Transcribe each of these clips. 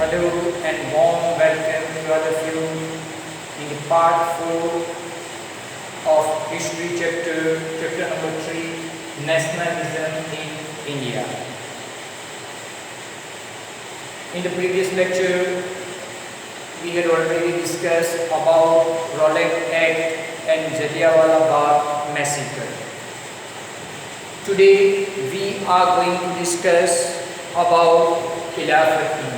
Hello and warm welcome to all of you in the part 4 of history chapter number 3, nationalism in India. In the previous lecture, we had already discussed about Rowlatt Act and Jallianwala Bagh massacre. Today we are going to discuss about Khilafat movement.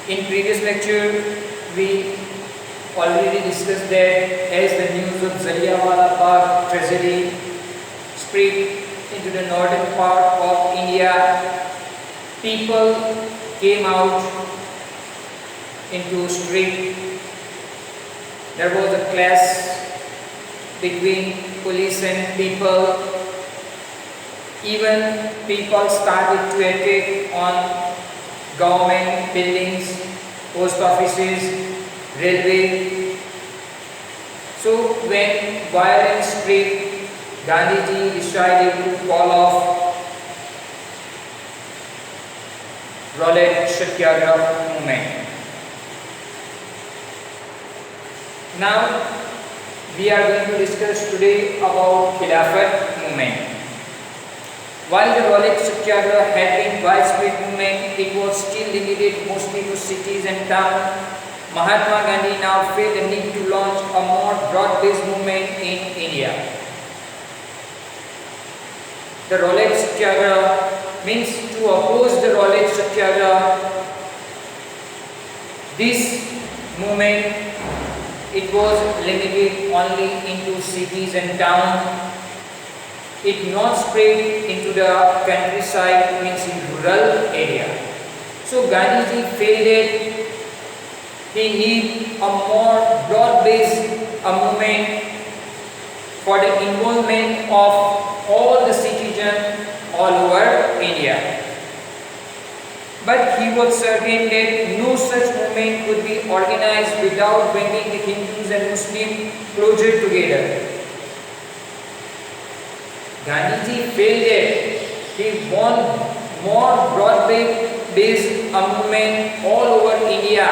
In previous lecture, we already discussed that as the news of Jallianwala Bagh tragedy spread into the northern part of India, people came out into street. There was a clash between police and people. Even people started to attack on government buildings, post offices, railway. So when violence spread, Gandhiji decided to call off Rowlatt Satyagraha movement. Now we are going to discuss today about Khilafat movement. While the Rowlatt Satyagraha had been widespread movement, it was still limited mostly to cities and towns. Mahatma Gandhi now felt the need to launch a more broad-based movement in India. The Rowlatt Satyagraha means to oppose the Rowlatt Satyagraha. This movement, it was limited only into cities and towns. It not spread into the countryside, means in rural area. So Gandhiji felt that he need a more broad-based movement for the involvement of all the citizens all over India. But he was certain that no such movement could be organized without bringing the Hindus and Muslims closer together. Gandhiji felt that he want more broad-based movement all over India,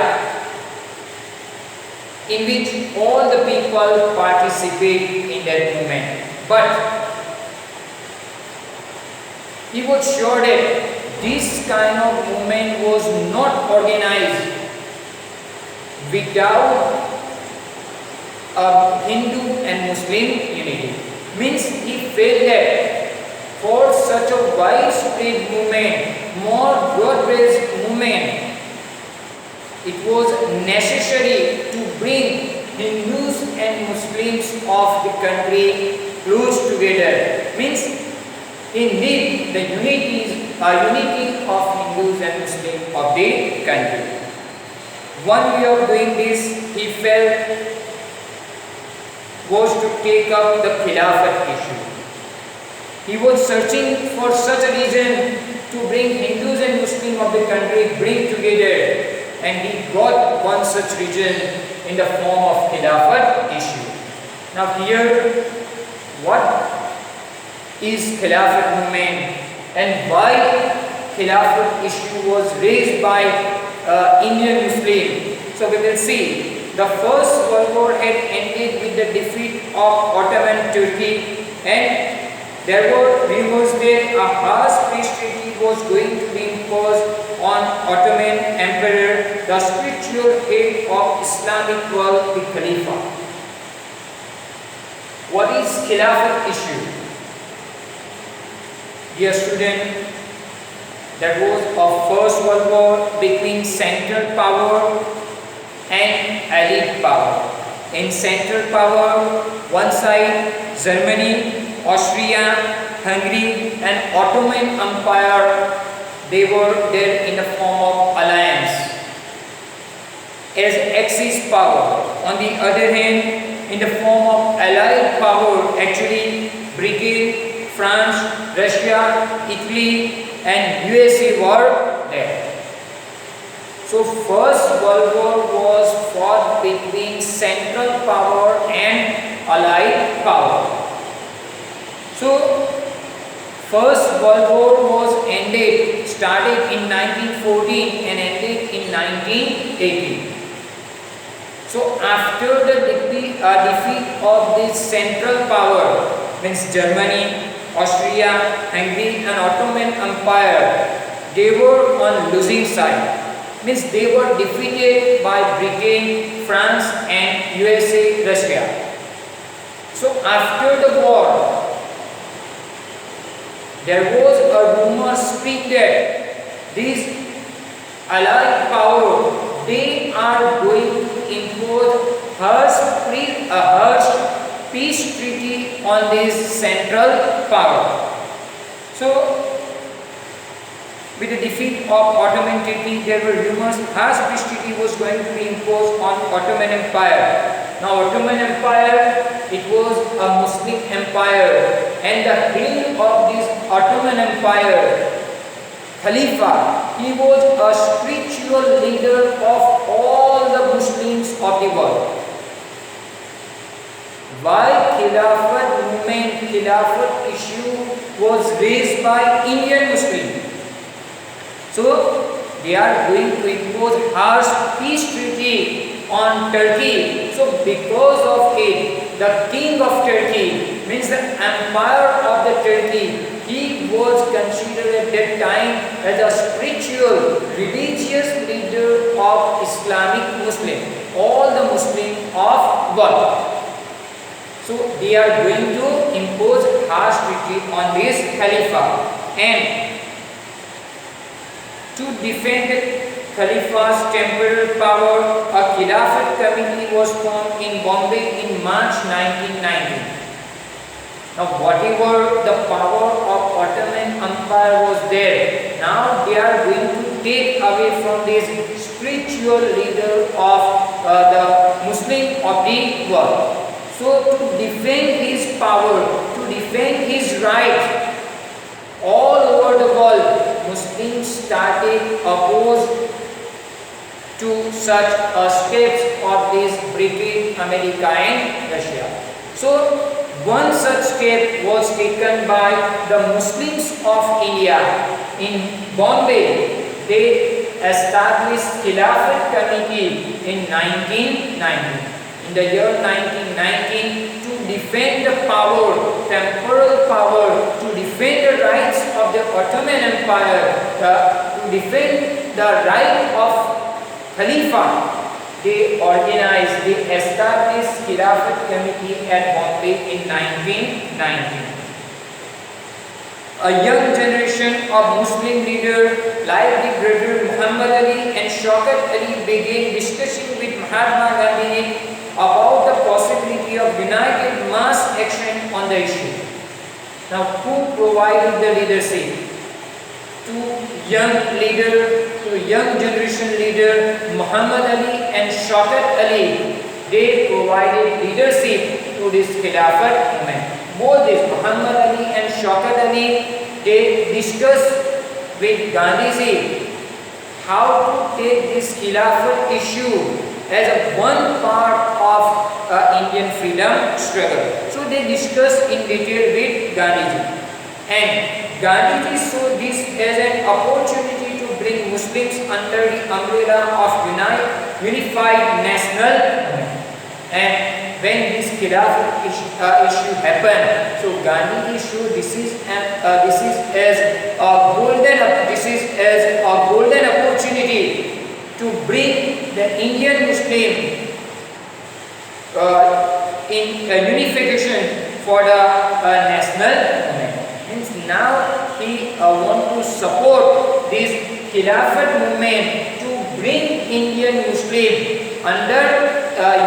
in which all the people participate in that movement. But he was sure that this kind of movement was not organized without a Hindu and Muslim unity. Means he felt that for such a widespread movement, more broad-based movement, it was necessary to bring Hindus and Muslims of the country close together. Means he need the unity of Hindus and Muslims of the country. One way of doing this, he felt, was to take up the Khilafat issue. He was searching for such a reason to bring Hindus and Muslims of the country bring together, and he got one such reason in the form of Khilafat issue. Now here, what is Khilafat movement and why Khilafat issue was raised by Indian Muslims? So we will see. The First World War had ended with the defeat of Ottoman Turkey, and there were rumors that a harsh peace treaty was going to be imposed on Ottoman Emperor, the spiritual head of Islamic world, the Khalifa. What is Khilafat issue? Dear student, there was a First World War between central power and allied power. In central power, one side Germany, Austria, Hungary and Ottoman Empire, they were there in the form of alliance as Axis power. On the other hand, in the form of allied power, actually Britain, France, Russia, Italy and USA were there. So First World War was fought between central power and allied power. So First World War was ended started in 1914 and ended in 1918. So after the defeat of this central power, means Germany, Austria, Hungary and Ottoman Empire, they were on losing side. Means they were defeated by Britain, France and USA, Russia. So after the war, there was a rumor spread that these allied power, they are going to impose harsh peace treaty on this central power. So with the defeat of Ottoman treaty, there were rumors harsh peace treaty was going to be imposed on Ottoman Empire. Now Ottoman Empire, it was a Muslim empire, and the head of this Ottoman Empire, Khalifa, he was a spiritual leader of all the Muslims of the world. Why Khilafat movement, Khilafat issue was raised by Indian Muslims? So they are going to impose harsh peace treaty on Turkey. So because of it, the king of Turkey, means the empire of the Turkey, he was considered at that time as a spiritual, religious leader of Islamic Muslim, all the Muslims of world. So they are going to impose harsh treaty on this Khalifa, and to defend Khalifa's temporal power, a Khilafat committee was formed in Bombay in March 1990. Now whatever the power of Ottoman Empire was there, now they are going to take away from this spiritual leader of the Muslim of the world. So to defend his power, to defend his right, all over the world, Muslims started opposed to such steps of this Britain, America and Russia. So one such step was taken by the Muslims of India. In Bombay, they established Khilafat Committee in 1990. In the year 1919, to defend the power, temporal power, to defend the rights of the Ottoman Empire, to defend the right of Khalifa, they organized, they established Khilafat Committee at Bombay in 1919. A young generation of Muslim leaders like the brother Muhammad Ali and Shaukat Ali began discussing with Mahatma Gandhi about the possibility of united mass action on the issue. Now, who provided the leadership? Two young generation leader, Muhammad Ali and Shaukat Ali, they provided leadership to this Khilafat movement. Both this Muhammad Ali and Shaukat Ali, they discussed with Gandhiji how to take this Khilafat issue as a one part of Indian freedom struggle. So they discussed in detail with Gandhiji, and Gandhiji saw this as an opportunity to bring Muslims under the umbrella of unified national movement. And when this Khilafat issue happened, so Gandhiji showed this is as a golden opportunity to bring the Indian Muslim in unification for the national movement. Means now he want to support this Khilafat movement to bring Indian Muslim under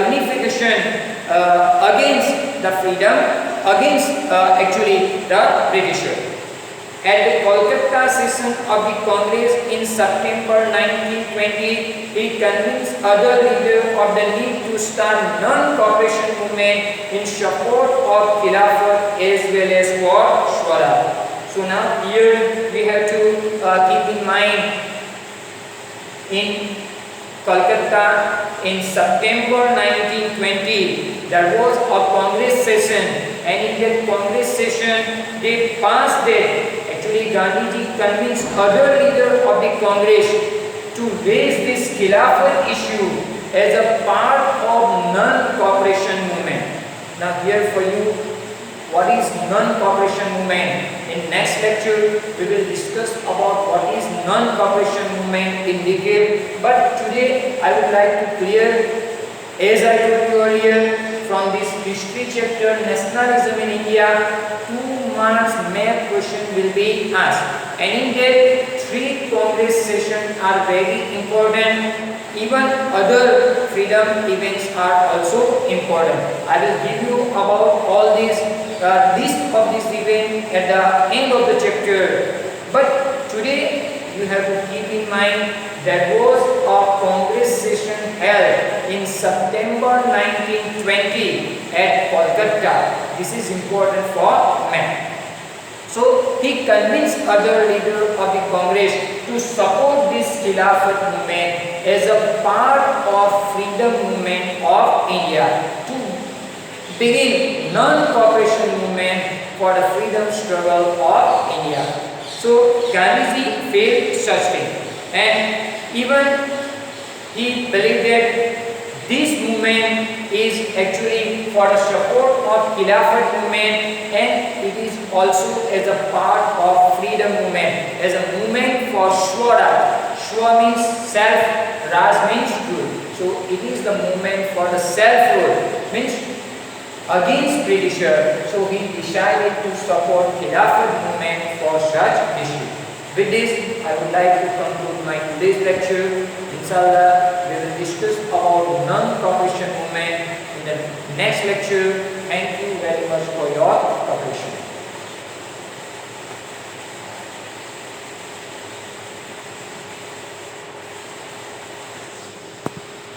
unification against the freedom, against actually the Britisher. At the Kolkata session of the Congress in September 1920, he convinced other leaders of the need to start non-cooperation movement in support of Khilafat as well as for Swaraj. So now here we have to keep in mind, in Kolkata in September 1920, there was a Congress session, and in that Congress session they passed that actually Shri Gandhiji convinced other leaders of the Congress to raise this Khilafat issue as a part of non-cooperation movement. Now here for you, what is non-cooperation movement? In next lecture, we will discuss about what is non-cooperation movement in detail. But today, I would like to clear, as I told you earlier, from this history chapter, nationalism in India, 2 marks math question will be asked. And in that, 3 Congress sessions are very important. Even other freedom events are also important. I will give you about all these list of this event at the end of the chapter. But today you have to keep in mind there was a Congress session held in September 1920 at Kolkata. This is important for math. So he convinced other leaders of the Congress to support this Khilafat movement as a part of freedom movement of India, to begin non-cooperation movement for the freedom struggle of India. So Gandhiji failed such thing, and even he believed that this movement is actually for the support of Khilafat movement, and it is also as a part of freedom movement, as a movement for Swaraj. Shwa means self, Raj means rule. So it is the movement for the self-rule, means against Britisher. So he decided to support Khilafat movement for such issue. With this, I would like to conclude my today's lecture. Inshallah, we will discuss about non-cooperation movement in the next lecture. Thank you very much for your cooperation.